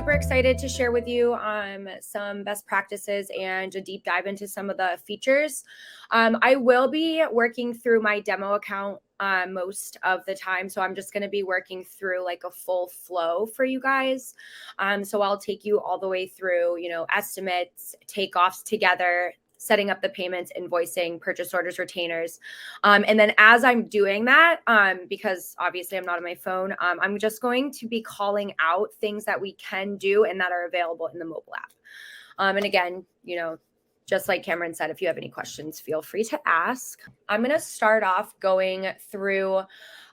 super excited to share with you some best practices and a deep dive into some of the features. I will be working through my demo account most of the time. So I'm just going to be working through like a full flow for you guys. So I'll take you all the way through, estimates, takeoffs together, setting up the payments, invoicing, purchase orders, retainers. And then as I'm doing that, because obviously I'm not on my phone, I'm just going to be calling out things that we can do and that are available in the mobile app. And again, just like Cameron said, if you have any questions, feel free to ask. I'm going to start off going through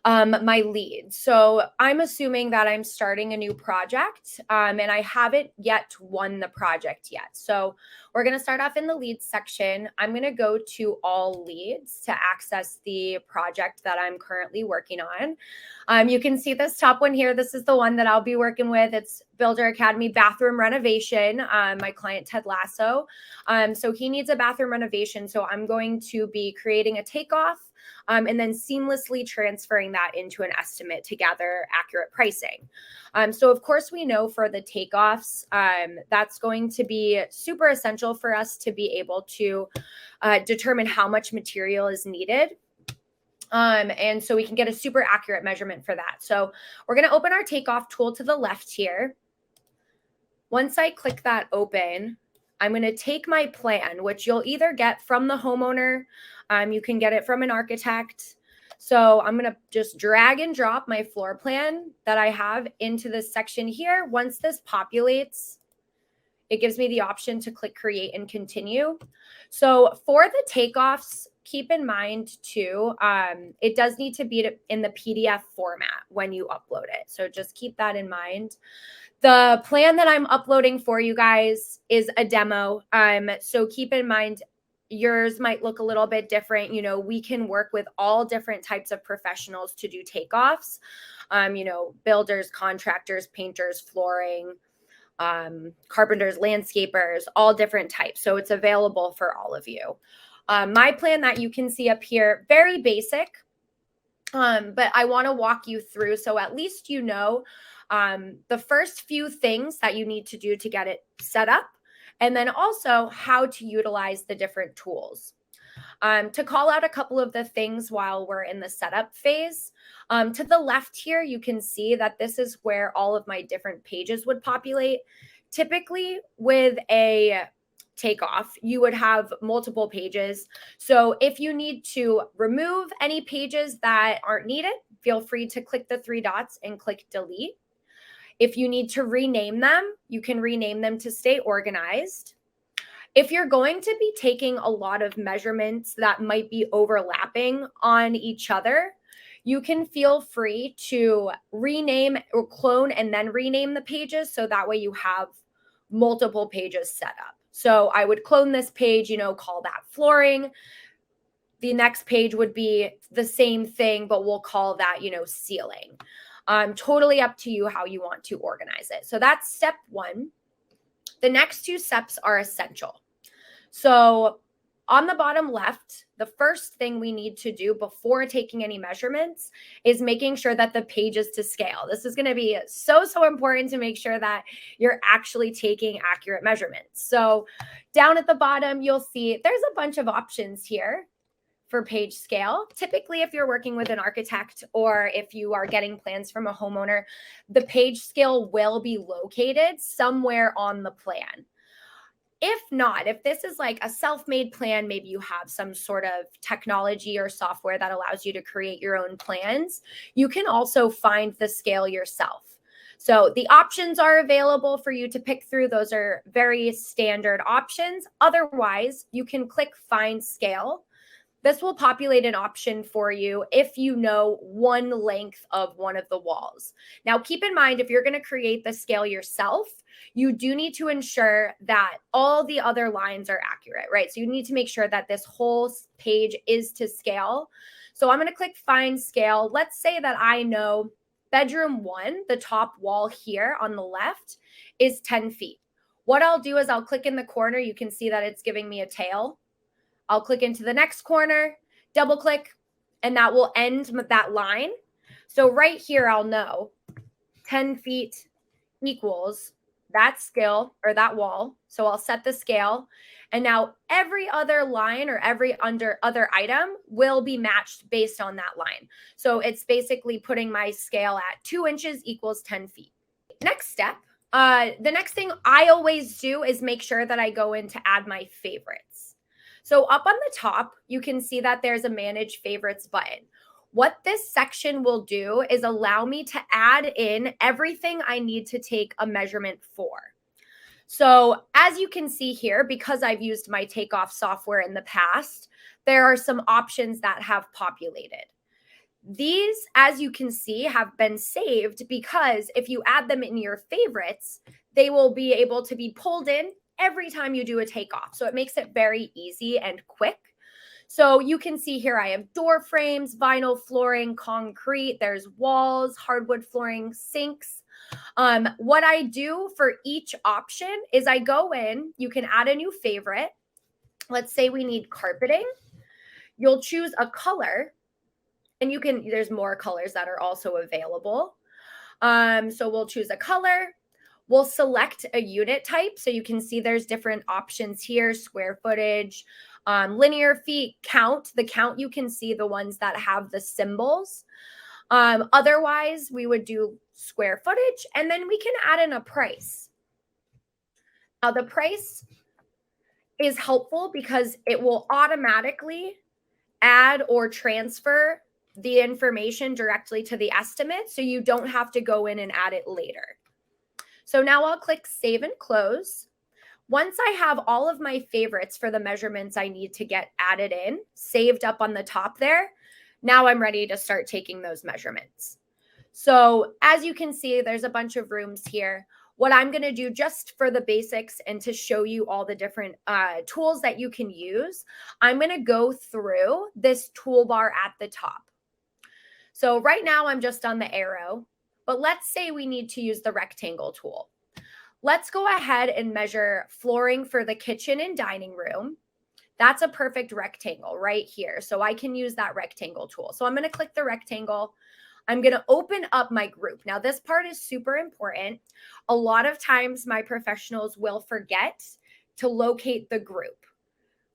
my leads. So I'm assuming that I'm starting a new project and I haven't yet won the project yet. So we're going to start off in the leads section. I'm going to go to all leads to access the project that I'm currently working on. You can see this top one here. This is the one that I'll be working with. It's Builder Academy bathroom renovation. My client, Ted Lasso. So he needs a bathroom renovation. So I'm going to be creating a takeoff and then seamlessly transferring that into an estimate to gather accurate pricing. So of course we know for the takeoffs, that's going to be super essential for us to be able to determine how much material is needed. And so we can get a super accurate measurement for that. So we're going to open our takeoff tool to the left here. Once I click that open, I'm going to take my plan, which you'll either get from the homeowner, you can get it from an architect. So I'm going to just drag and drop my floor plan that I have into this section here. Once this populates, it gives me the option to click create and continue. So for the takeoffs, keep in mind too, it does need to be in the PDF format when you upload it. So just keep that in mind. The plan that I'm uploading for you guys is a demo. So keep in mind, yours might look a little bit different. We can work with all different types of professionals to do takeoffs. Builders, contractors, painters, flooring, carpenters, landscapers, all different types. So it's available for all of you. My plan that you can see up here, very basic, but I want to walk you through so at least the first few things that you need to do to get it set up, and then also how to utilize the different tools. To call out a couple of the things while we're in the setup phase, to the left here, you can see that this is where all of my different pages would populate. Typically with a takeoff, you would have multiple pages. So if you need to remove any pages that aren't needed, feel free to click the three dots and click delete. If you need to rename them, you can rename them to stay organized. If you're going to be taking a lot of measurements that might be overlapping on each other, you can feel free to rename or clone and then rename the pages. So that way you have multiple pages set up. So I would clone this page, call that flooring. The next page would be the same thing, but we'll call that, ceiling. Totally up to you how you want to organize it. So that's step one. The next two steps are essential. So on the bottom left, the first thing we need to do before taking any measurements is making sure that the page is to scale. This is going to be so important to make sure that you're actually taking accurate measurements. So down at the bottom, you'll see there's a bunch of options here for page scale. Typically, if you're working with an architect or if you are getting plans from a homeowner, the page scale will be located somewhere on the plan. If not, if this is like a self-made plan, maybe you have some sort of technology or software that allows you to create your own plans, you can also find the scale yourself. So the options are available for you to pick through. Those are very standard options. Otherwise, you can click Find Scale. This will populate an option for you if you know one length of one of the walls. Now, keep in mind, if you're going to create the scale yourself, you do need to ensure that all the other lines are accurate, right? So you need to make sure that this whole page is to scale. So I'm going to click Find Scale. Let's say that I know bedroom 1, the top wall here on the left, is 10 feet. What I'll do is I'll click in the corner. You can see that it's giving me a tail. I'll click into the next corner, double click, and that will end that line. So right here, I'll know 10 feet equals that scale or that wall. So I'll set the scale. And now every other line or every other item will be matched based on that line. So it's basically putting my scale at 2 inches equals 10 feet. Next step, the next thing I always do is make sure that I go in to add my favorites. So up on the top, you can see that there's a manage favorites button. What this section will do is allow me to add in everything I need to take a measurement for. So as you can see here, because I've used my Takeoff software in the past, there are some options that have populated. These, as you can see, have been saved because if you add them in your favorites, they will be able to be pulled in every time you do a takeoff. So it makes it very easy and quick. So you can see here I have door frames, vinyl flooring, concrete, there's walls, hardwood flooring, sinks. What I do for each option is I go in, you can add a new favorite. Let's say we need carpeting. You'll choose a color, and there's more colors that are also available. So we'll choose a color. We'll select a unit type. So you can see there's different options here, square footage, linear feet, count. The count, you can see the ones that have the symbols. Otherwise, we would do square footage, and then we can add in a price. Now, the price is helpful because it will automatically add or transfer the information directly to the estimate, so you don't have to go in and add it later. So now I'll click Save and Close. Once I have all of my favorites for the measurements I need to get added in, saved up on the top there, now I'm ready to start taking those measurements. So as you can see, there's a bunch of rooms here. What I'm going to do just for the basics and to show you all the different tools that you can use, I'm going to go through this toolbar at the top. So right now I'm just on the arrow, but let's say we need to use the rectangle tool. Let's go ahead and measure flooring for the kitchen and dining room. That's a perfect rectangle right here. So I can use that rectangle tool. So I'm going to click the rectangle. I'm going to open up my group. Now, this part is super important. A lot of times my professionals will forget to locate the group,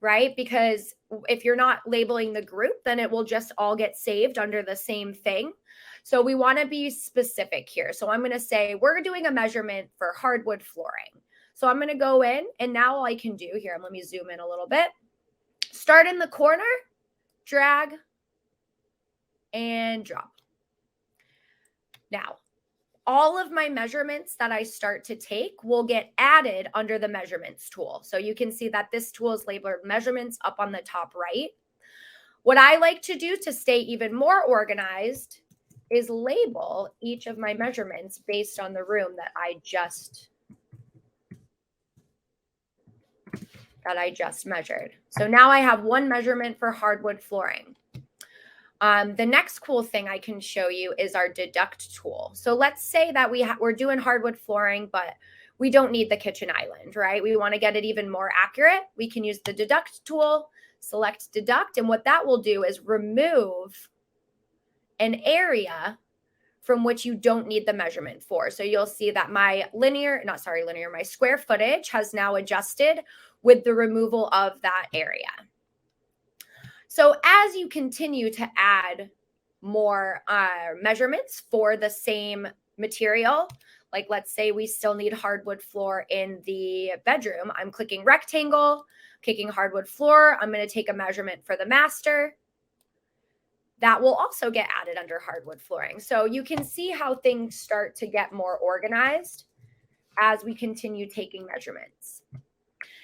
right? Because if you're not labeling the group, then it will just all get saved under the same thing. So we want to be specific here. So I'm going to say we're doing a measurement for hardwood flooring. So I'm going to go in, and now all I can do here, and let me zoom in a little bit. Start in the corner, drag, and drop. Now, all of my measurements that I start to take will get added under the measurements tool. So you can see that this tool is labeled measurements up on the top right. What I like to do to stay even more organized is label each of my measurements based on the room that I just measured. So now I have one measurement for hardwood flooring. The next cool thing I can show you is our deduct tool. So let's say that we're doing hardwood flooring, but we don't need the kitchen island, right? We want to get it even more accurate. We can use the deduct tool, select deduct, and what that will do is remove an area from which you don't need the measurement for. So you'll see that my my square footage has now adjusted with the removal of that area. So as you continue to add more measurements for the same material, like let's say we still need hardwood floor in the bedroom, I'm clicking rectangle, clicking hardwood floor. I'm going to take a measurement for the master. That will also get added under hardwood flooring. So you can see how things start to get more organized as we continue taking measurements.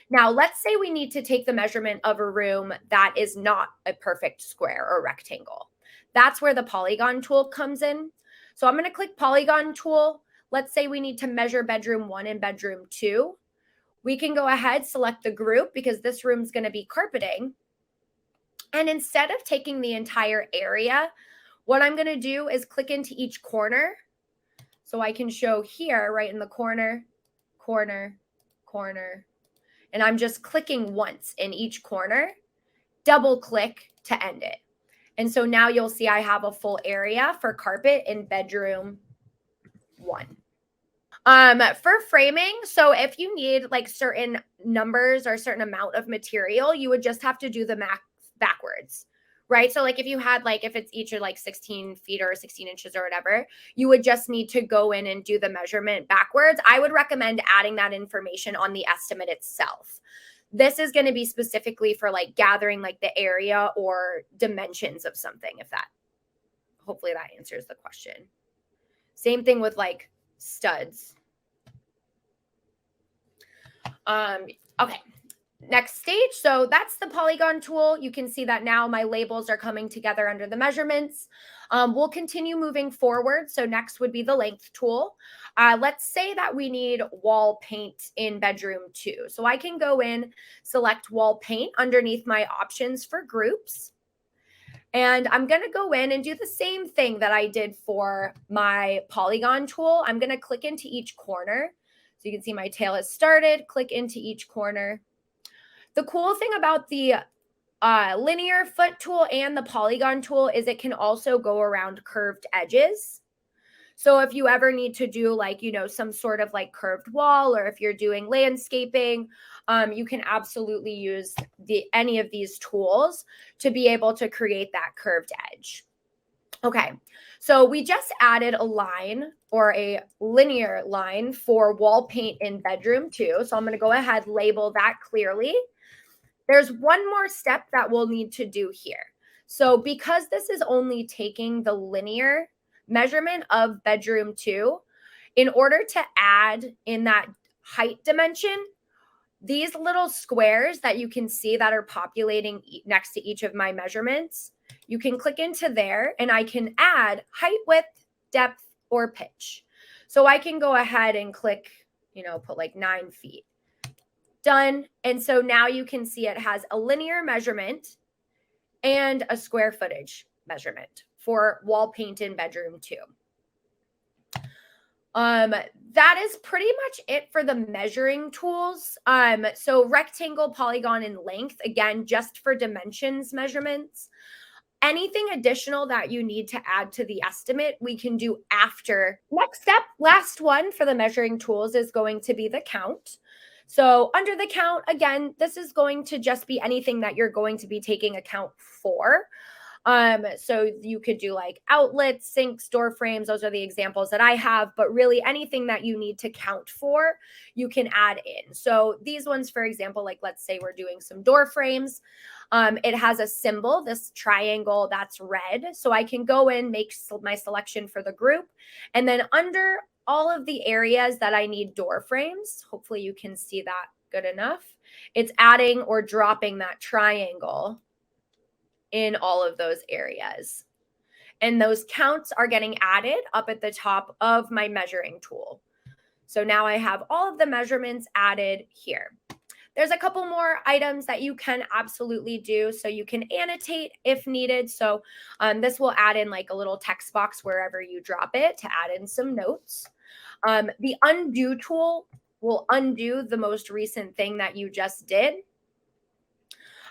Now, let's say we need to take the measurement of a room that is not a perfect square or rectangle. That's where the polygon tool comes in. So I'm going to click polygon tool. Let's say we need to measure bedroom 1 and bedroom 2. We can go ahead, select the group because this room's going to be carpeting. And instead of taking the entire area, what I'm going to do is click into each corner. So I can show here right in the corner, corner, corner. And I'm just clicking once in each corner, double click to end it. And so now you'll see I have a full area for carpet in bedroom 1. For framing, so if you need like certain numbers or a certain amount of material, you would just have to do the math backwards, right? So like if you had like, if it's each of like 16 feet or 16 inches or whatever, you would just need to go in and do the measurement backwards. I would recommend adding that information on the estimate itself. This is going to be specifically for like gathering like the area or dimensions of something, if that, hopefully that answers the question. Same thing with like studs. Okay, next stage. So that's the polygon tool. You can see that now my labels are coming together under the measurements. We'll continue moving forward. So next would be the length tool. Let's say that we need wall paint in bedroom 2. So I can go in, select wall paint underneath my options for groups. And I'm going to go in and do the same thing that I did for my polygon tool. I'm going to click into each corner. So you can see my tail has started, click into each corner. The cool thing about the linear foot tool and the polygon tool is it can also go around curved edges. So if you ever need to do like, you know, some sort of like curved wall, or if you're doing landscaping, you can absolutely use any of these tools to be able to create that curved edge. Okay, so we just added a line or a linear line for wall paint in bedroom 2. So I'm going to go ahead, label that clearly. There's one more step that we'll need to do here. So because this is only taking the linear measurement of bedroom 2, in order to add in that height dimension, these little squares that you can see that are populating next to each of my measurements, you can click into there and I can add height, width, depth, or pitch. So I can go ahead and click, you know, put like 9 feet. Done. And so now you can see it has a linear measurement and a square footage measurement for wall paint in bedroom 2. That is pretty much it for the measuring tools. So rectangle, polygon, and length, again, just for dimensions measurements. Anything additional that you need to add to the estimate, we can do after. Next step, last one for the measuring tools is going to be the count. So under the count, again, this is going to just be anything that you're going to be taking account for. So you could do like outlets, sinks, door frames. Those are the examples that I have, but really anything that you need to count for, you can add in. So these ones, for example, like let's say we're doing some door frames. It has a symbol, this triangle that's red. So I can go in, make my selection for the group. And then under all of the areas that I need door frames, hopefully you can see that good enough. It's adding or dropping that triangle in all of those areas. And those counts are getting added up at the top of my measuring tool. So now I have all of the measurements added here. There's a couple more items that you can absolutely do. So you can annotate if needed. So this will add in like a little text box wherever you drop it to add in some notes. The undo tool will undo the most recent thing that you just did.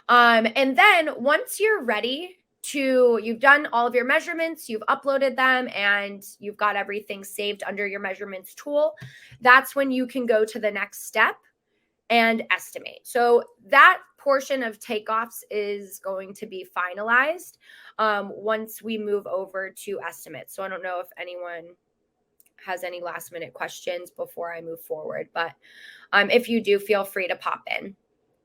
And then once you're ready to, you've done all of your measurements, you've uploaded them, and you've got everything saved under your measurements tool, that's when you can go to the next step and estimate. So that portion of takeoffs is going to be finalized once we move over to estimates. So I don't know if anyone has any last minute questions before I move forward, but if you do, feel free to pop in.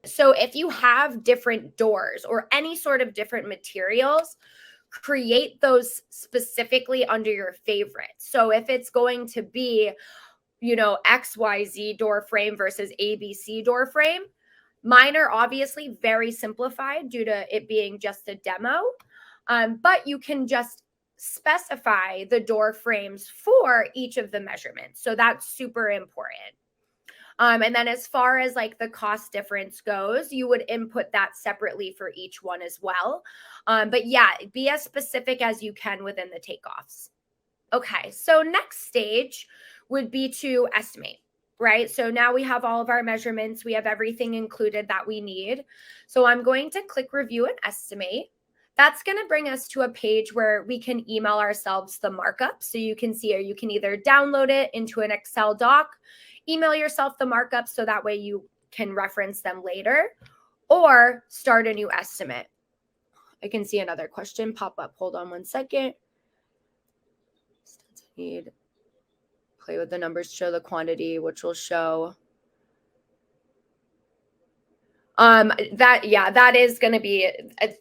So if you have different doors or any sort of different materials, create those specifically under your favorites. So if it's going to be, you know, XYZ door frame versus ABC door frame, mine are obviously very simplified due to it being just a demo, but you can just specify the door frames for each of the measurements. So that's super important. And then as far as like the cost difference goes, you would input that separately for each one as well. But yeah, be as specific as you can within the takeoffs. Okay, so next stage would be to estimate, right? So now we have all of our measurements. We have everything included that we need. So I'm going to click review and estimate. that's going to bring us to a page where we can email ourselves the markup. So you can see, or you can either download it into an Excel doc, email yourself the markup so that way you can reference them later, or start a new estimate. I can see another question pop up. Hold on one second. Need play with the numbers, show the quantity, which will show that is going to be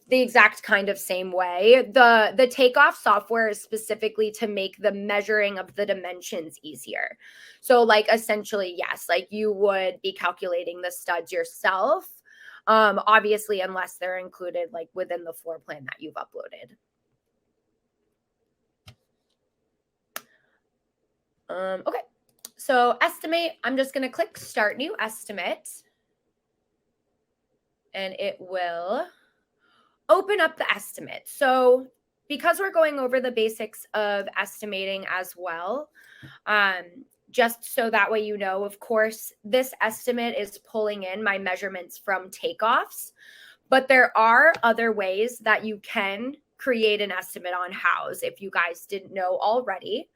the exact kind of same way. The Takeoff software is specifically to make the measuring of the dimensions easier. So like essentially, yes, like you would be calculating the studs yourself. Obviously, unless they're included like within the floor plan that you've uploaded. Okay, so estimate, I'm just going to click start new estimate. And it will open up the estimate. So because we're going over the basics of estimating as well, just so that way you know, of course, this estimate is pulling in my measurements from Takeoffs, but there are other ways that you can create an estimate on Houzz if you guys didn't know already.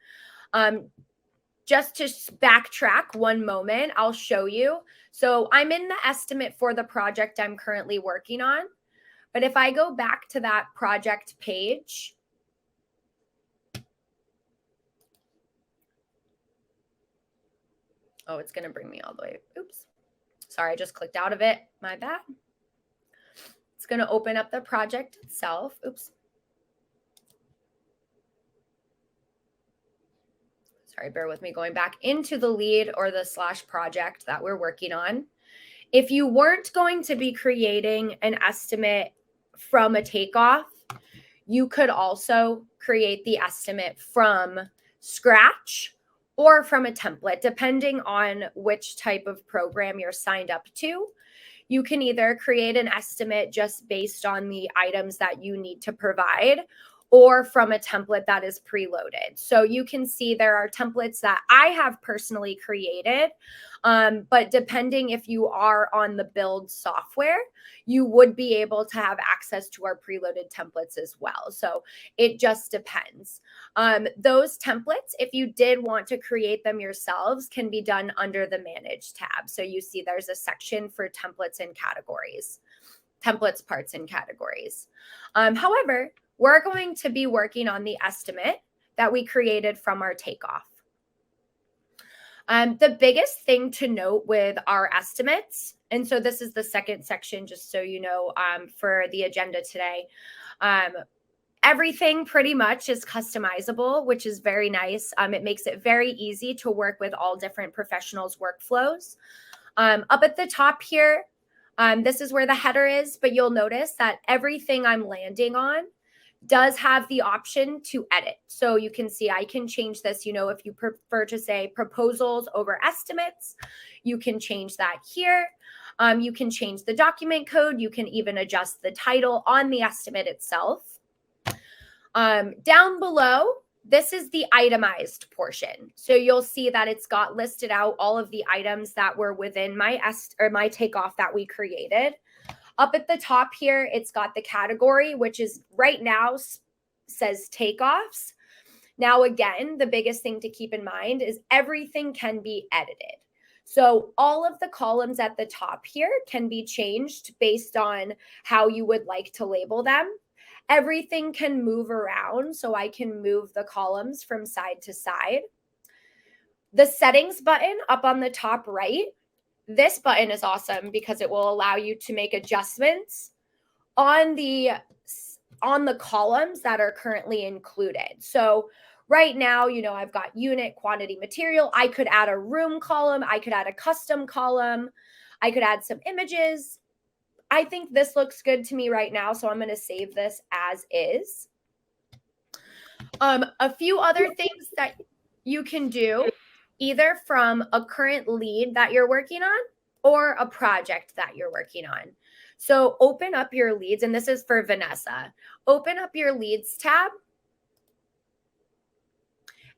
Just to backtrack one moment, I'll show you. So I'm in the estimate for the project I'm currently working on. But if I go back to that project page, oh, it's going to bring me all the way. Oops. Sorry, I just clicked out of it. My bad. It's going to open up the project itself. Oops. Sorry, bear with me, going back into the lead or the / project that we're working on. If you weren't going to be creating an estimate from a takeoff, you could also create the estimate from scratch or from a template, depending on which type of program you're signed up to. You can either create an estimate just based on the items that you need to provide, or from a template that is preloaded. So you can see there are templates that I have personally created, but depending if you are on the build software, you would be able to have access to our preloaded templates as well. So it just depends. Those templates, if you did want to create them yourselves, can be done under the Manage tab. So you see there's a section for templates and categories, templates, parts, and categories. However, we're going to be working on the estimate that we created from our takeoff. The biggest thing to note with our estimates, and so this is the second section, just so you know, for the agenda today, everything pretty much is customizable, which is very nice. It makes it very easy to work with all different professionals' workflows. Up at the top here, this is where the header is, but you'll notice that everything I'm landing on does have the option to edit. So you can see I can change this, if you prefer to say proposals over estimates, you can change that here. You can change the document code. You can even adjust the title on the estimate itself. Down below, this is the itemized portion. So you'll see that it's got listed out all of the items that were within my takeoff that we created. Up at the top here, it's got the category, which is right now says takeoffs. Now, again, the biggest thing to keep in mind is everything can be edited. So all of the columns at the top here can be changed based on how you would like to label them. Everything can move around, so I can move the columns from side to side. The settings button up on the top right, this button is awesome because it will allow you to make adjustments on the columns that are currently included. So right now, I've got unit, quantity, material. I could add a room column. I could add a custom column. I could add some images. I think this looks good to me right now, so I'm going to save this as is. A few other things that you can do, either from a current lead that you're working on or a project that you're working on. So open up your leads, and this is for Vanessa. Open up your leads tab.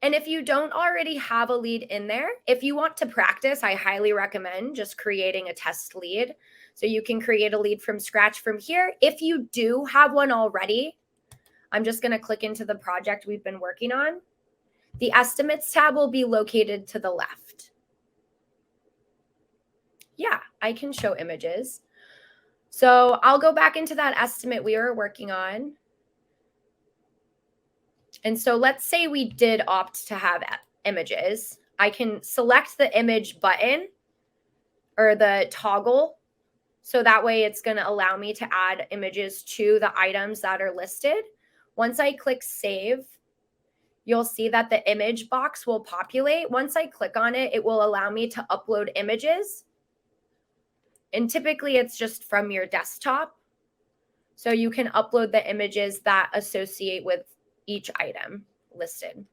And if you don't already have a lead in there, if you want to practice, I highly recommend just creating a test lead. So you can create a lead from scratch from here. If you do have one already, I'm just going to click into the project we've been working on. The estimates tab will be located to the left. Yeah, I can show images. So I'll go back into that estimate we were working on. And so let's say we did opt to have images. I can select the image button or the toggle. So that way it's going to allow me to add images to the items that are listed. Once I click save, you'll see that the image box will populate. Once I click on it, it will allow me to upload images. And typically it's just from your desktop. So you can upload the images that associate with each item listed.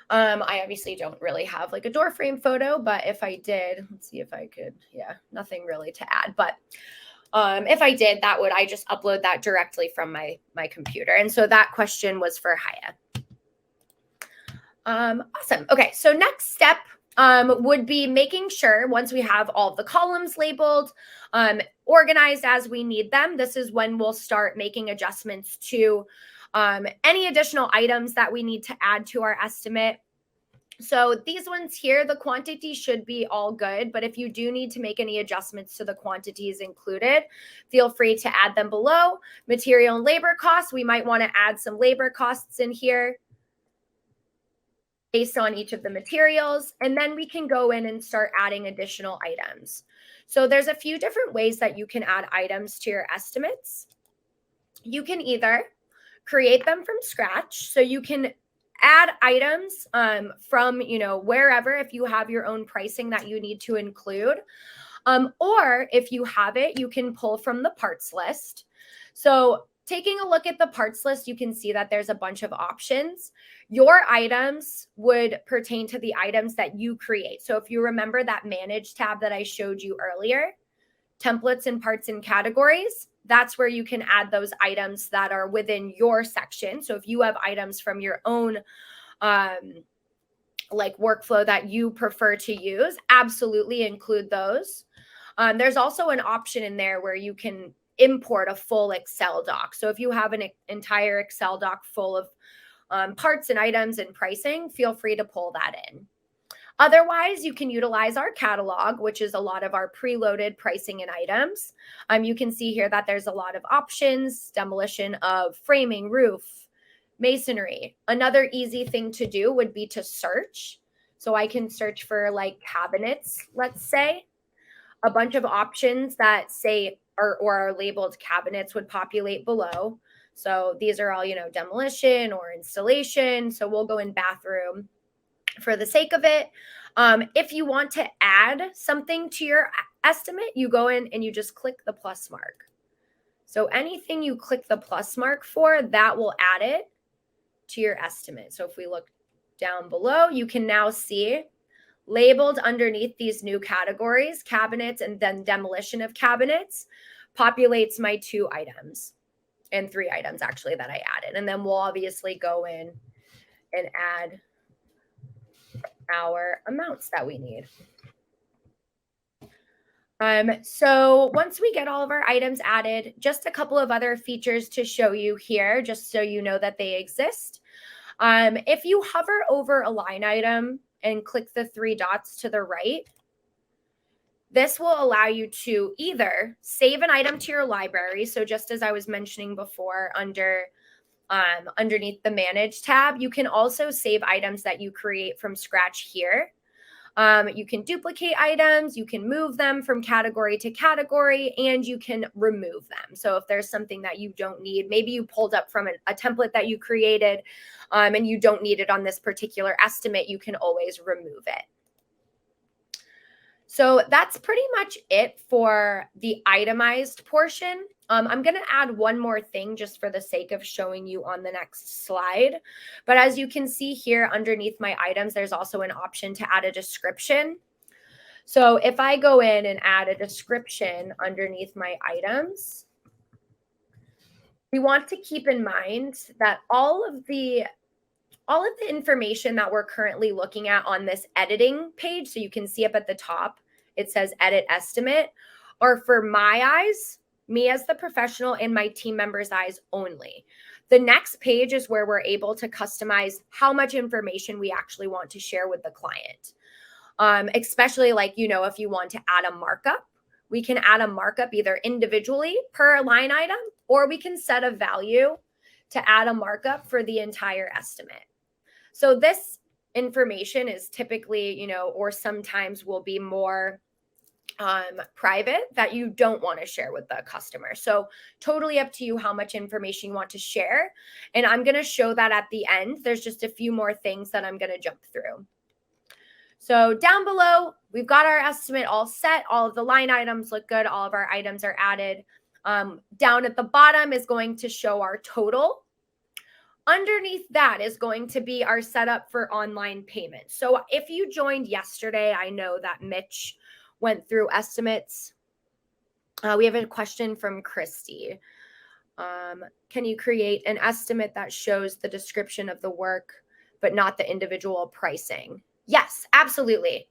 I obviously don't really have like a door frame photo, but if I did, let's see if I could, yeah, nothing really to add. But if I did, I just upload that directly from my computer. And so that question was for Haya. Awesome. Okay, so next step would be making sure once we have all of the columns labeled, organized as we need them, this is when we'll start making adjustments to any additional items that we need to add to our estimate. So these ones here, the quantity should be all good, but if you do need to make any adjustments to the quantities included, feel free to add them below. Material and labor costs, we might want to add some labor costs in here based on each of the materials, and then we can go in and start adding additional items. So there's a few different ways that you can add items to your estimates. You can either create them from scratch. So you can add items from, wherever, if you have your own pricing that you need to include. Or if you have it, you can pull from the parts list. So taking a look at the parts list, you can see that there's a bunch of options. Your items would pertain to the items that you create. So if you remember that manage tab that I showed you earlier, templates and parts and categories, that's where you can add those items that are within your section. So if you have items from your own like workflow that you prefer to use, absolutely include those. There's also an option in there where you can import a full Excel doc. So if you have an entire Excel doc full of parts and items and pricing, feel free to pull that in. Otherwise, you can utilize our catalog, which is a lot of our preloaded pricing and items. You can see here that there's a lot of options, demolition of framing, roof, masonry. Another easy thing to do would be to search. So I can search for like cabinets, let's say. A bunch of options that say or are labeled cabinets would populate below. So these are all, demolition or installation. So we'll go in bathroom for the sake of it. If you want to add something to your estimate, you go in and you just click the plus mark. So anything you click the plus mark for, that will add it to your estimate. So if we look down below, you can now see labeled underneath these new categories, cabinets and then demolition of cabinets, populates my 2 items and 3 items actually that I added. And then we'll obviously go in and add our amounts that we need. So once we get all of our items added, just a couple of other features to show you here, just so you know that they exist. If you hover over a line item and click the 3 dots to the right, this will allow you to either save an item to your library. So just as I was mentioning before underneath the Manage tab, you can also save items that you create from scratch here. You can duplicate items, you can move them from category to category, and you can remove them. So if there's something that you don't need, maybe you pulled up from a template that you created and you don't need it on this particular estimate, you can always remove it. So that's pretty much it for the itemized portion. I'm going to add one more thing just for the sake of showing you on the next slide. But as you can see here underneath my items, there's also an option to add a description. So if I go in and add a description underneath my items, we want to keep in mind that all of the all of the information that we're currently looking at on this editing page, so you can see up at the top, it says edit estimate, are for my eyes, me as the professional, and my team members' eyes only. The next page is where we're able to customize how much information we actually want to share with the client. Especially like, if you want to add a markup, we can add a markup either individually per line item, or we can set a value to add a markup for the entire estimate. So this information is typically, or sometimes will be more private that you don't want to share with the customer. So totally up to you how much information you want to share. And I'm going to show that at the end. There's just a few more things that I'm going to jump through. So down below, we've got our estimate all set. All of the line items look good. All of our items are added. Down at the bottom is going to show our total. Underneath that is going to be our setup for online payment. So if you joined yesterday, I know that Mitch went through estimates. We have a question from Christy. Can you create an estimate that shows the description of the work, but not the individual pricing? Yes, absolutely.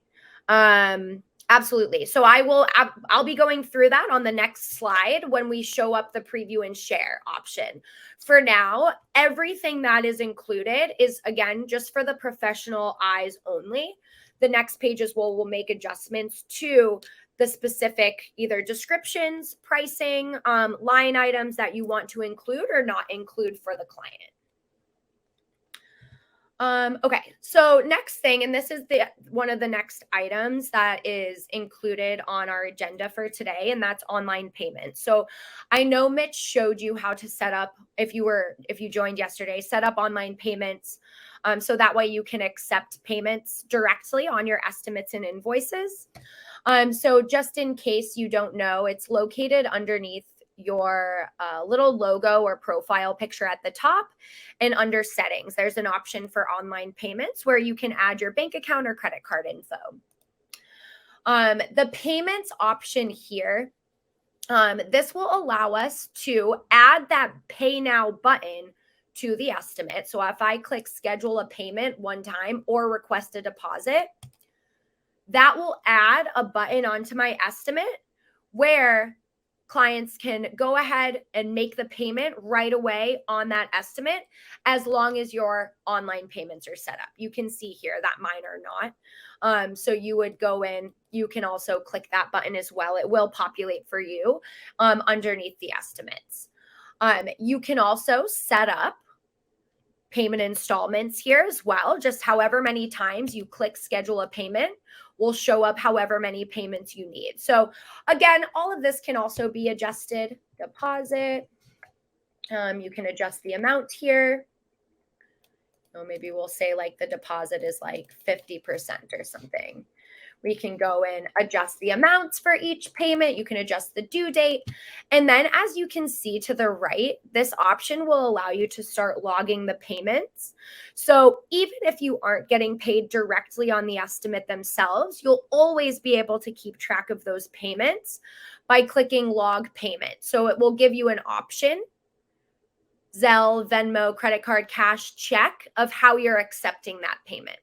Absolutely. So I'll be going through that on the next slide when we show up the preview and share option. For now, everything that is included is, again, just for the professional eyes only. The next pages we'll make adjustments to the specific either descriptions, pricing, line items that you want to include or not include for the client. Okay, so next thing, and this is one of the next items that is included on our agenda for today, and that's online payments. So I know Mitch showed you how to set up, if you joined yesterday, set up online payments. So that way you can accept payments directly on your estimates and invoices. So just in case you don't know, it's located underneath your little logo or profile picture at the top, and under settings there's an option for online payments where you can add your bank account or credit card info. The payments option here, this will allow us to add that pay now button to the estimate. So if I click schedule a payment one time or request a deposit, that will add a button onto my estimate where clients can go ahead and make the payment right away on that estimate, as long as your online payments are set up. You can see here that mine are not. So you would go in, you can also click that button as well. It will populate for you underneath the estimates. You can also set up payment installments here as well. Just however many times you click schedule a payment will show up however many payments you need. So again, all of this can also be adjusted. Deposit, you can adjust the amount here. So maybe we'll say like the deposit is like 50% or something. We can go in, adjust the amounts for each payment. You can adjust the due date. And then as you can see to the right, this option will allow you to start logging the payments. So even if you aren't getting paid directly on the estimate themselves, you'll always be able to keep track of those payments by clicking log payment. So it will give you an option, Zelle, Venmo, credit card, cash, check, of how you're accepting that payment.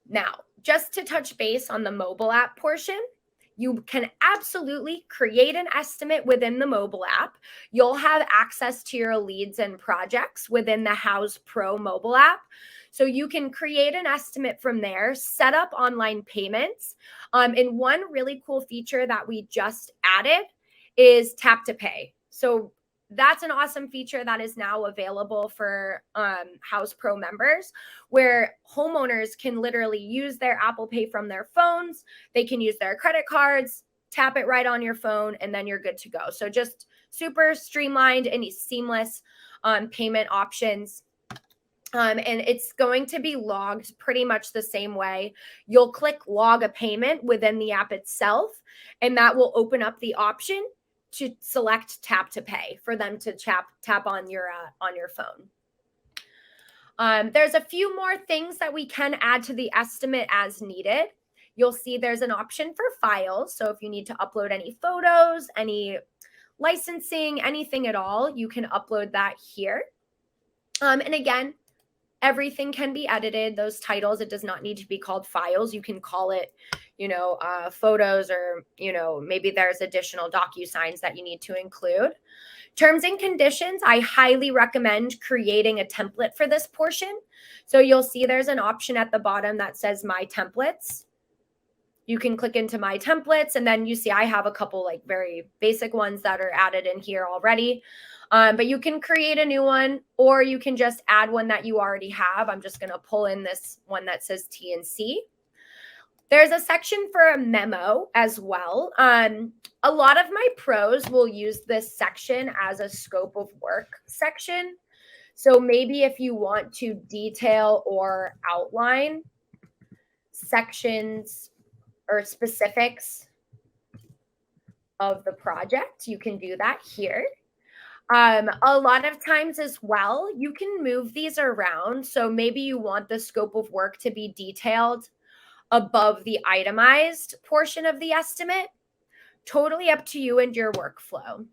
Now, just to touch base on the mobile app portion, you can absolutely create an estimate within the mobile app. You'll have access to your leads and projects within the Houzz Pro Mobile App. So you can create an estimate from there, set up online payments. And one really cool feature that we just added is tap to pay. So that's an awesome feature that is now available for Houzz Pro members, where homeowners can literally use their Apple Pay from their phones. They can use their credit cards, tap it right on your phone, and then you're good to go. So just super streamlined and seamless payment options. And it's going to be logged pretty much the same way. You'll click log a payment within the app itself, and that will open up the option to select tap to pay for them to tap on your phone. There's a few more things that we can add to the estimate as needed. You'll see there's an option for files. So if you need to upload any photos, any licensing, anything at all, you can upload that here. And again, everything can be edited. Those titles, it does not need to be called files. You can call it, photos, or, maybe there's additional DocuSigns that you need to include. Terms and conditions, I highly recommend creating a template for this portion. So you'll see there's an option at the bottom that says My Templates. You can click into My Templates, and then you see I have a couple like very basic ones that are added in here already. But you can create a new one, or you can just add one that you already have. I'm just going to pull in this one that says T&C. There's a section for a memo as well. A lot of my pros will use this section as a scope of work section. So maybe if you want to detail or outline sections or specifics of the project, you can do that here. A lot of times as well, you can move these around. So maybe you want the scope of work to be detailed above the itemized portion of the estimate. Totally up to you and your workflow.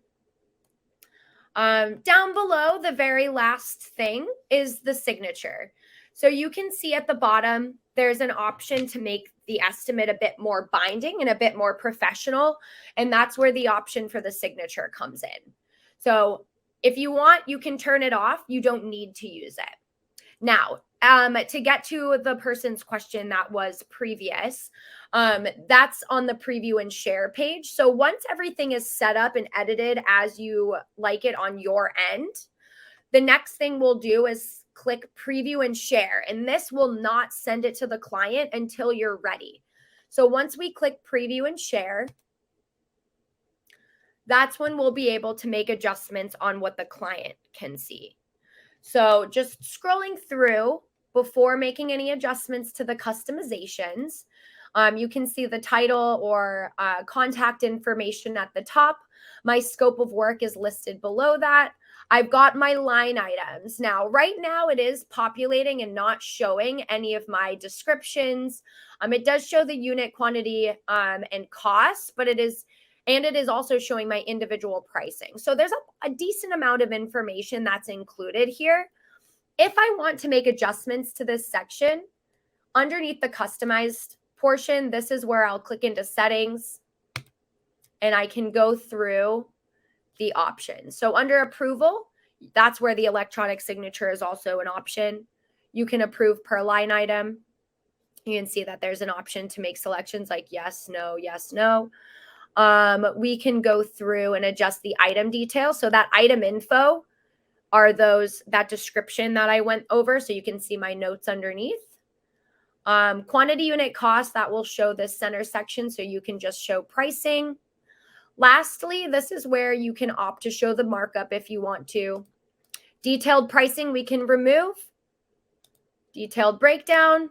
Down below, the very last thing is the signature. So you can see at the bottom, there's an option to make the estimate a bit more binding and a bit more professional. And that's where the option for the signature comes in. So if you want, you can turn it off. You don't need to use it. Now, to get to the person's question that was previous, that's on the preview and share page. So once everything is set up and edited as you like it on your end, the next thing we'll do is click preview and share. And this will not send it to the client until you're ready. So once we click preview and share, that's when we'll be able to make adjustments on what the client can see. So just scrolling through before making any adjustments to the customizations, you can see the title or contact information at the top. My scope of work is listed below that. I've got my line items. Now, right now it is populating and not showing any of my descriptions. It does show the unit quantity and cost, but it is also showing my individual pricing. So there's a decent amount of information that's included here. If I want to make adjustments to this section, underneath the customized portion, this is where I'll click into settings and I can go through the options. So under approval, that's where the electronic signature is also an option. You can approve per line item. You can see that there's an option to make selections like yes, no, yes, no. We can go through and adjust the item details. So that item info are that description that I went over. So you can see my notes underneath. Quantity unit cost, that will show this center section. So you can just show pricing. Lastly, this is where you can opt to show the markup if you want to. Detailed pricing, we can remove. Detailed breakdown,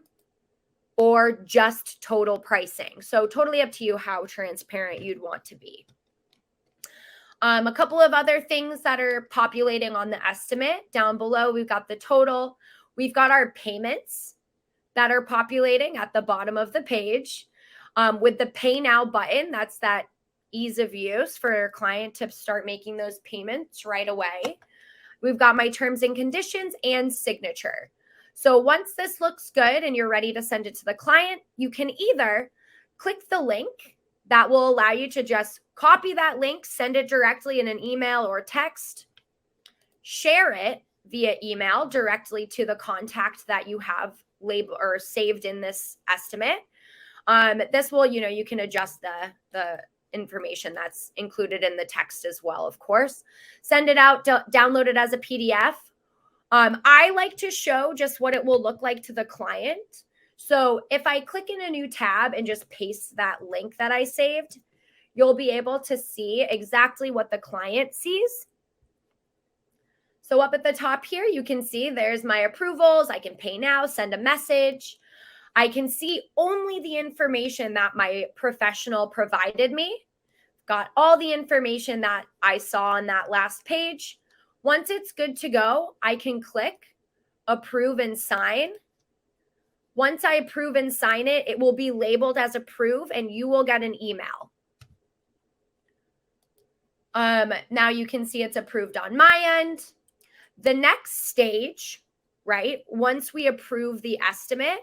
or just total pricing. So totally up to you how transparent you'd want to be. A couple of other things that are populating on the estimate down below, we've got the total. We've got our payments that are populating at the bottom of the page. With the Pay Now button, that's that ease of use for your client to start making those payments right away. We've got my terms and conditions and signature. So once this looks good and you're ready to send it to the client, you can either click the link that will allow you to just copy that link, send it directly in an email or text, share it via email directly to the contact that you have labeled or saved in this estimate. This will, you can adjust the information that's included in the text as well, of course. Send it out, download it as a PDF. I like to show just what it will look like to the client. So if I click in a new tab and just paste that link that I saved, you'll be able to see exactly what the client sees. So up at the top here, you can see there's my approvals. I can pay now, send a message. I can see only the information that my professional provided me. Got all the information that I saw on that last page. Once it's good to go, I can click approve and sign. Once I approve and sign it, it will be labeled as approve and you will get an email. Now you can see it's approved on my end. The next stage right? Once we approve the estimate,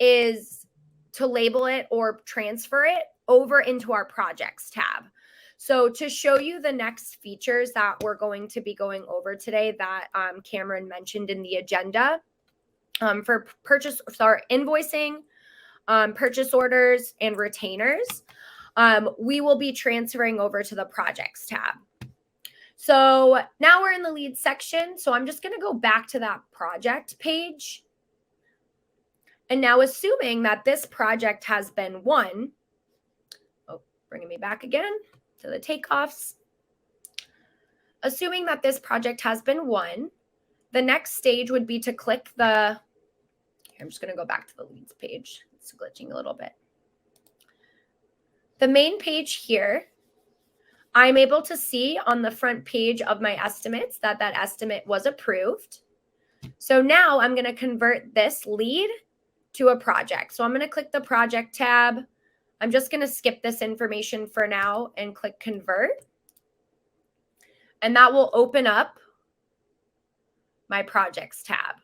is to label it or transfer it over into our projects tab. So to show you the next features that we're going to be going over today that Cameron mentioned in the agenda, for invoicing, purchase orders, and retainers, we will be transferring over to the projects tab. So now we're in the lead section. So I'm just going to go back to that project page. And now assuming that this project has been won, bringing me back again to the takeoffs. Assuming that this project has been won, the next stage would be to click I'm just going to go back to the leads page. It's glitching a little bit. The main page here, I'm able to see on the front page of my estimates that estimate was approved. So now I'm going to convert this lead to a project. So I'm going to click the project tab. I'm just going to skip this information for now and click convert. And that will open up my projects tab.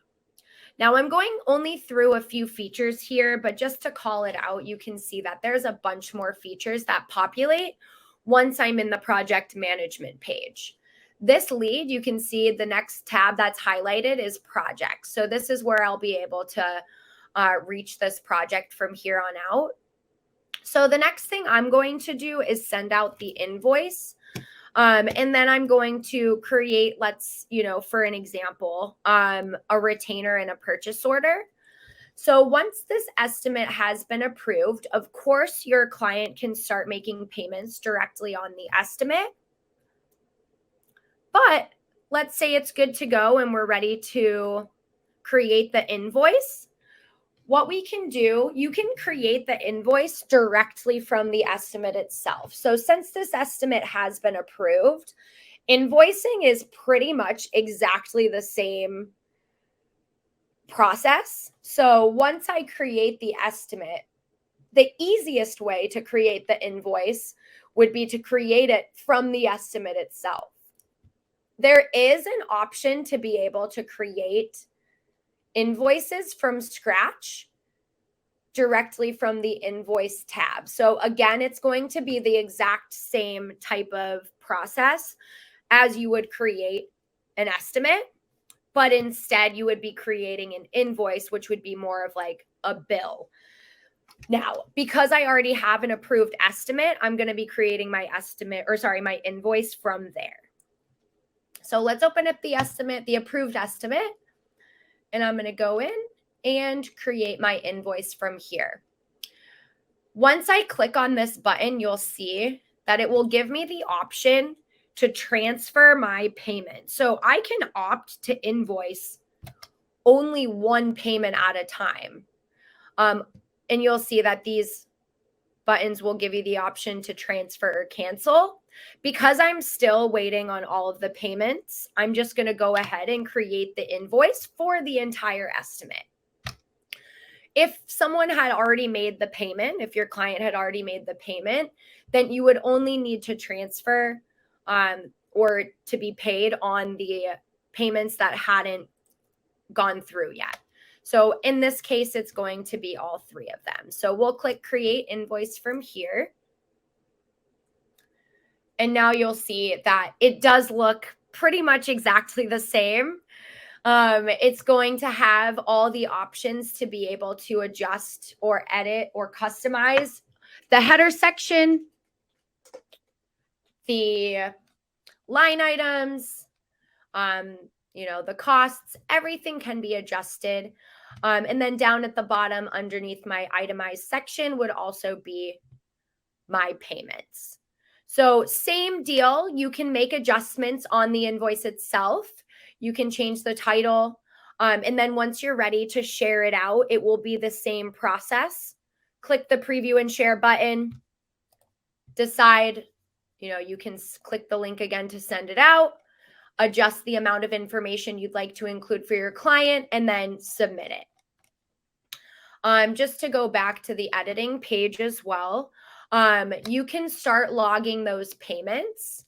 Now I'm going only through a few features here, but just to call it out, you can see that there's a bunch more features that populate once I'm in the project management page. This lead, you can see the next tab that's highlighted is projects. So this is where I'll be able to reach this project from here on out. So the next thing I'm going to do is send out the invoice. And then I'm going to create, for an example, a retainer and a purchase order. So once this estimate has been approved, of course, your client can start making payments directly on the estimate. But let's say it's good to go and we're ready to create the invoice. What we can do, you can create the invoice directly from the estimate itself. So since this estimate has been approved, invoicing is pretty much exactly the same process. So once I create the estimate, the easiest way to create the invoice would be to create it from the estimate itself. There is an option to be able to create invoices from scratch directly from the invoice tab. So again, it's going to be the exact same type of process as you would create an estimate, but instead you would be creating an invoice, which would be more of like a bill. Now, because I already have an approved estimate, I'm going to be creating my invoice from there. So let's open up the estimate, the approved estimate, and I'm going to go in and create my invoice from here. Once I click on this button, you'll see that it will give me the option to transfer my payment. So I can opt to invoice only one payment at a time. And you'll see that these buttons will give you the option to transfer or cancel. Because I'm still waiting on all of the payments, I'm just going to go ahead and create the invoice for the entire estimate. If someone had already made the payment, if your client had already made the payment, then you would only need to transfer or to be paid on the payments that hadn't gone through yet. So in this case, it's going to be all three of them. So we'll click create invoice from here. And now you'll see that it does look pretty much exactly the same. It's going to have all the options to be able to adjust or edit or customize the header section, the line items, the costs, everything can be adjusted. And then down at the bottom underneath my itemized section would also be my payments. So same deal, you can make adjustments on the invoice itself. You can change the title. And then once you're ready to share it out, it will be the same process. Click the preview and share button. Decide, you can click the link again to send it out. Adjust the amount of information you'd like to include for your client, and then submit it. Just to go back to the editing page as well, you can start logging those payments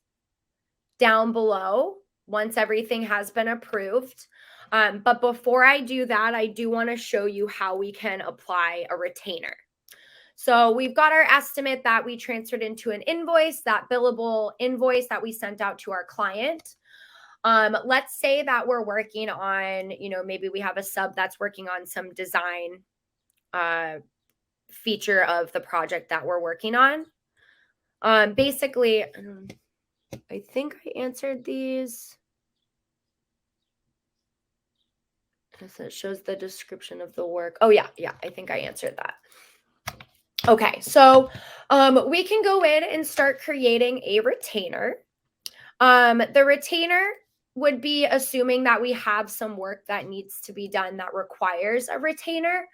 down below once everything has been approved. But before I do that, I do want to show you how we can apply a retainer. So we've got our estimate that we transferred into an invoice, that billable invoice that we sent out to our client. Let's say that we're working on, maybe we have a sub that's working on some design feature of the project that we're working on. Basically, I think I answered these. So it shows the description of the work. Oh yeah, I think I answered that. Okay, so we can go in and start creating a retainer. The retainer would be assuming that we have some work that needs to be done that requires a retainer.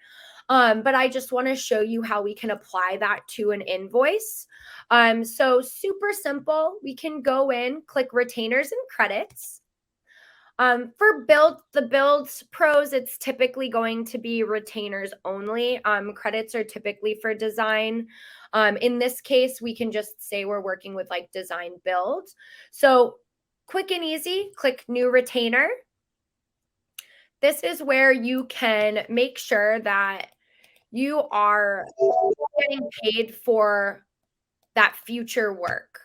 But I just want to show you how we can apply that to an invoice. So super simple. We can go in, click retainers and credits. For the builds pros, it's typically going to be retainers only. Credits are typically for design. In this case, we can just say we're working with like design build. So quick and easy, click new retainer. This is where you can make sure that you are getting paid for that future work,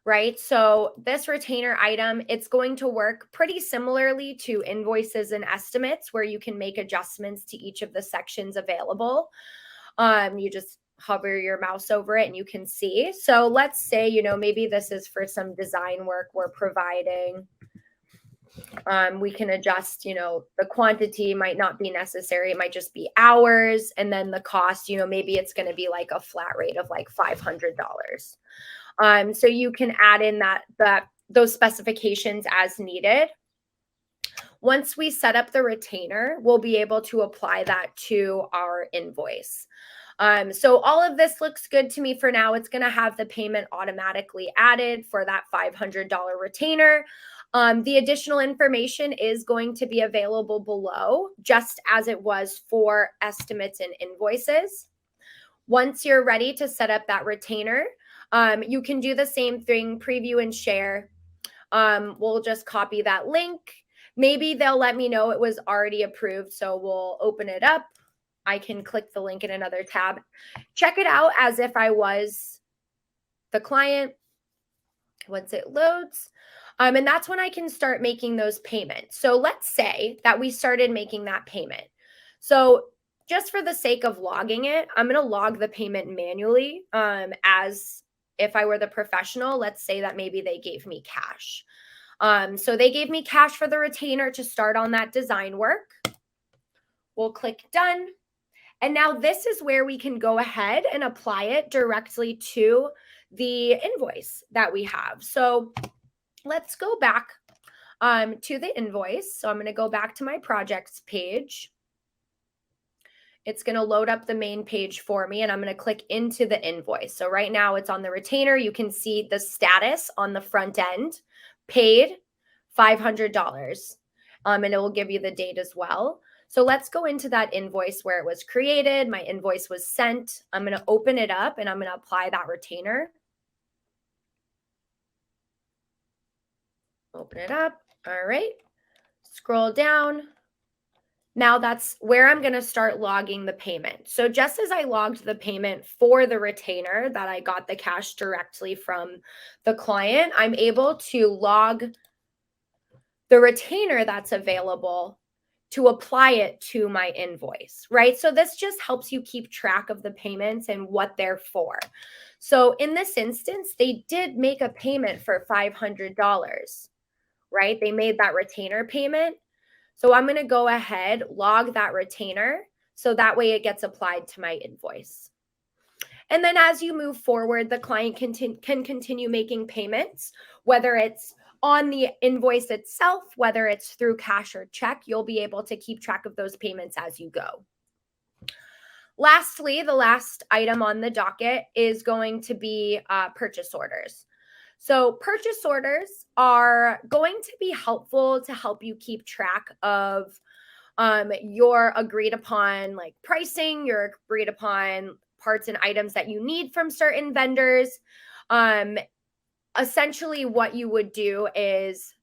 right? So this retainer item, it's going to work pretty similarly to invoices and estimates where you can make adjustments to each of the sections available. You just hover your mouse over it and you can see. So let's say, maybe this is for some design work we're providing. We can adjust, the quantity might not be necessary. It might just be hours. And then the cost, maybe it's going to be like a flat rate of like $500. So you can add in those specifications as needed. Once we set up the retainer, we'll be able to apply that to our invoice. So all of this looks good to me for now. It's going to have the payment automatically added for that $500 retainer. The additional information is going to be available below, just as it was for estimates and invoices. Once you're ready to set up that retainer, you can do the same thing, preview and share. We'll just copy that link. Maybe they'll let me know it was already approved, so we'll open it up. I can click the link in another tab. Check it out as if I was the client once it loads. And that's when I can start making those payments. So let's say that we started making that payment. So just for the sake of logging it, I'm going to log the payment manually as if I were the professional. Let's say that maybe they gave me cash. So they gave me cash for the retainer to start on that design work. We'll click done. And now this is where we can go ahead and apply it directly to the invoice that we have. So let's go back to the invoice. So I'm going to go back to my projects page. It's going to load up the main page for me, and I'm going to click into the invoice. So right now it's on the retainer. You can see the status on the front end, paid $500, and it will give you the date as well. So let's go into that invoice where it was created. My invoice was sent. I'm going to open it up and I'm going to apply that retainer. Open it up. All right. Scroll down. Now that's where I'm going to start logging the payment. So just as I logged the payment for the retainer that I got the cash directly from the client, I'm able to log the retainer that's available to apply it to my invoice, right? So this just helps you keep track of the payments and what they're for. So in this instance, they did make a payment for $500, right? They made that retainer payment. So I'm going to go ahead, log that retainer, so that way it gets applied to my invoice. And then as you move forward, the client can continue making payments, whether it's on the invoice itself, whether it's through cash or check. You'll be able to keep track of those payments as you go. Lastly, the last item on the docket is going to be purchase orders. So purchase orders are going to be helpful to help you keep track of your agreed upon like pricing, your agreed upon parts and items that you need from certain vendors. Essentially what you would do is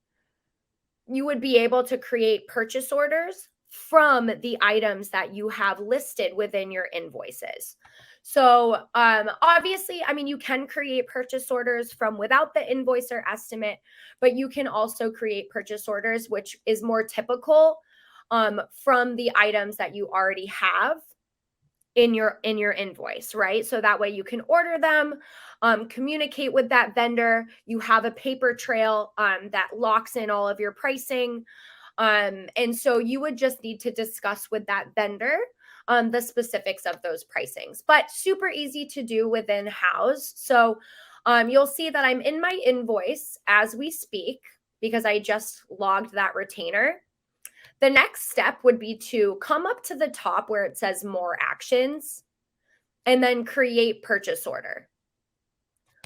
you would be able to create purchase orders from the items that you have listed within your invoices. So obviously, I mean, you can create purchase orders from without the invoice or estimate, but you can also create purchase orders, which is more typical from the items that you already have in your invoice, right? So that way you can order them, communicate with that vendor. You have a paper trail that locks in all of your pricing. And so you would just need to discuss with that vendor the specifics of those pricings, but super easy to do within Houzz. So you'll see that I'm in my invoice as we speak because I just logged that retainer. The next step would be to come up to the top where it says more actions and then create purchase order.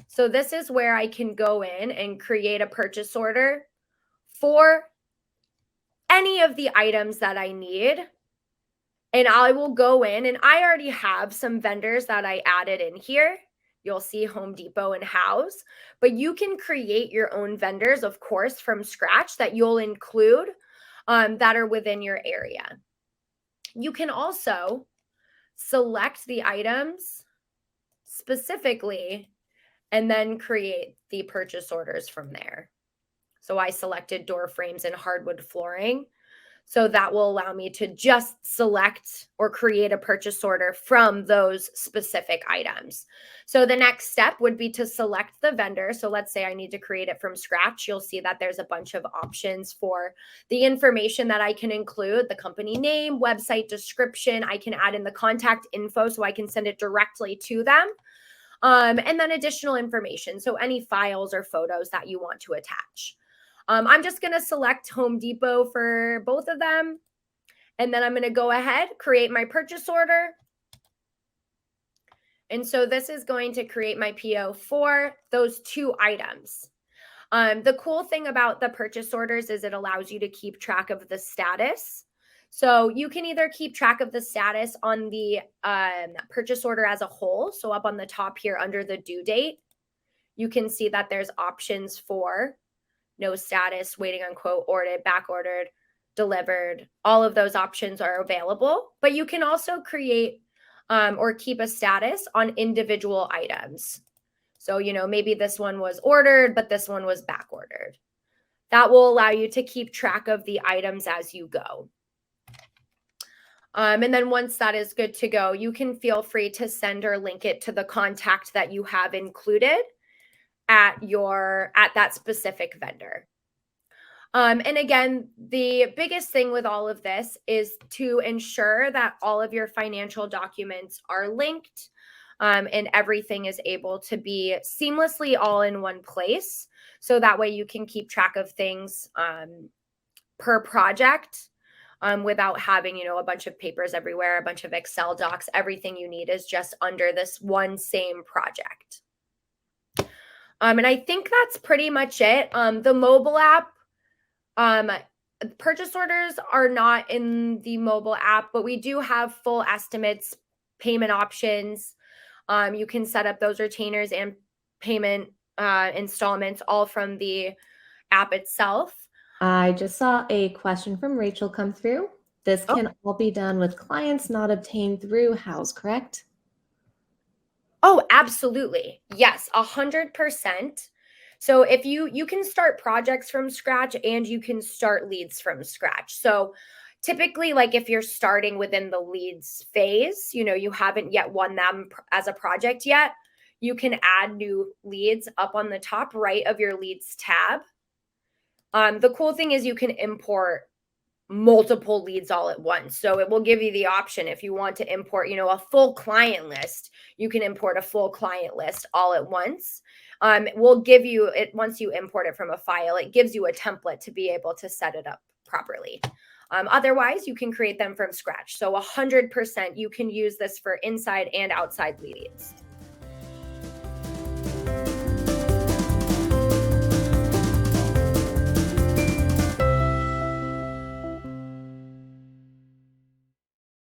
So this is where I can go in and create a purchase order for any of the items that I need. And I will go in, and I already have some vendors that I added in here. You'll see Home Depot and Houzz, but you can create your own vendors, of course, from scratch that you'll include that are within your area. You can also select the items specifically and then create the purchase orders from there. So I selected door frames and hardwood flooring. So that will allow me to just select or create a purchase order from those specific items. So the next step would be to select the vendor. So let's say I need to create it from scratch. You'll see that there's a bunch of options for the information that I can include: the company name, website description. I can add in the contact info so I can send it directly to them. And then additional information. So any files or photos that you want to attach. I'm just going to select Home Depot for both of them. And then I'm going to go ahead, create my purchase order. And so this is going to create my PO for those two items. The cool thing about the purchase orders is it allows you to keep track of the status. So you can either keep track of the status on the purchase order as a whole. So up on the top here under the due date, you can see that there's options for no status, waiting on quote, ordered, back ordered, delivered. All of those options are available, but you can also create or keep a status on individual items. So, you know, maybe this one was ordered, but this one was back ordered. That will allow you to keep track of the items as you go. And then once that is good to go, you can feel free to send or link it to the contact that you have included at that specific vendor. And again, the biggest thing with all of this is to ensure that all of your financial documents are linked and everything is able to be seamlessly all in one place. So that way you can keep track of things per project without having, you know, a bunch of papers everywhere, a bunch of Excel docs. Everything you need is just under this one same project. And I think that's pretty much it. The mobile app, purchase orders are not in the mobile app, but we do have full estimates, payment options. You can set up those retainers and payment installments all from the app itself. I just saw a question from Rachel come through. This can all be done with clients not obtained through Houzz, correct? Oh, absolutely. Yes, 100%. So if you can start projects from scratch and you can start leads from scratch. So typically, like if you're starting within the leads phase, you know, you haven't yet won them as a project yet, you can add new leads up on the top right of your leads tab. The cool thing is you can import multiple leads all at once. So it will give you the option if you want to import, you know, a full client list, you can import a full client list all at once. We'll give you it once you import it from a file, it gives you a template to be able to set it up properly. Otherwise, you can create them from scratch. So 100% you can use this for inside and outside leads.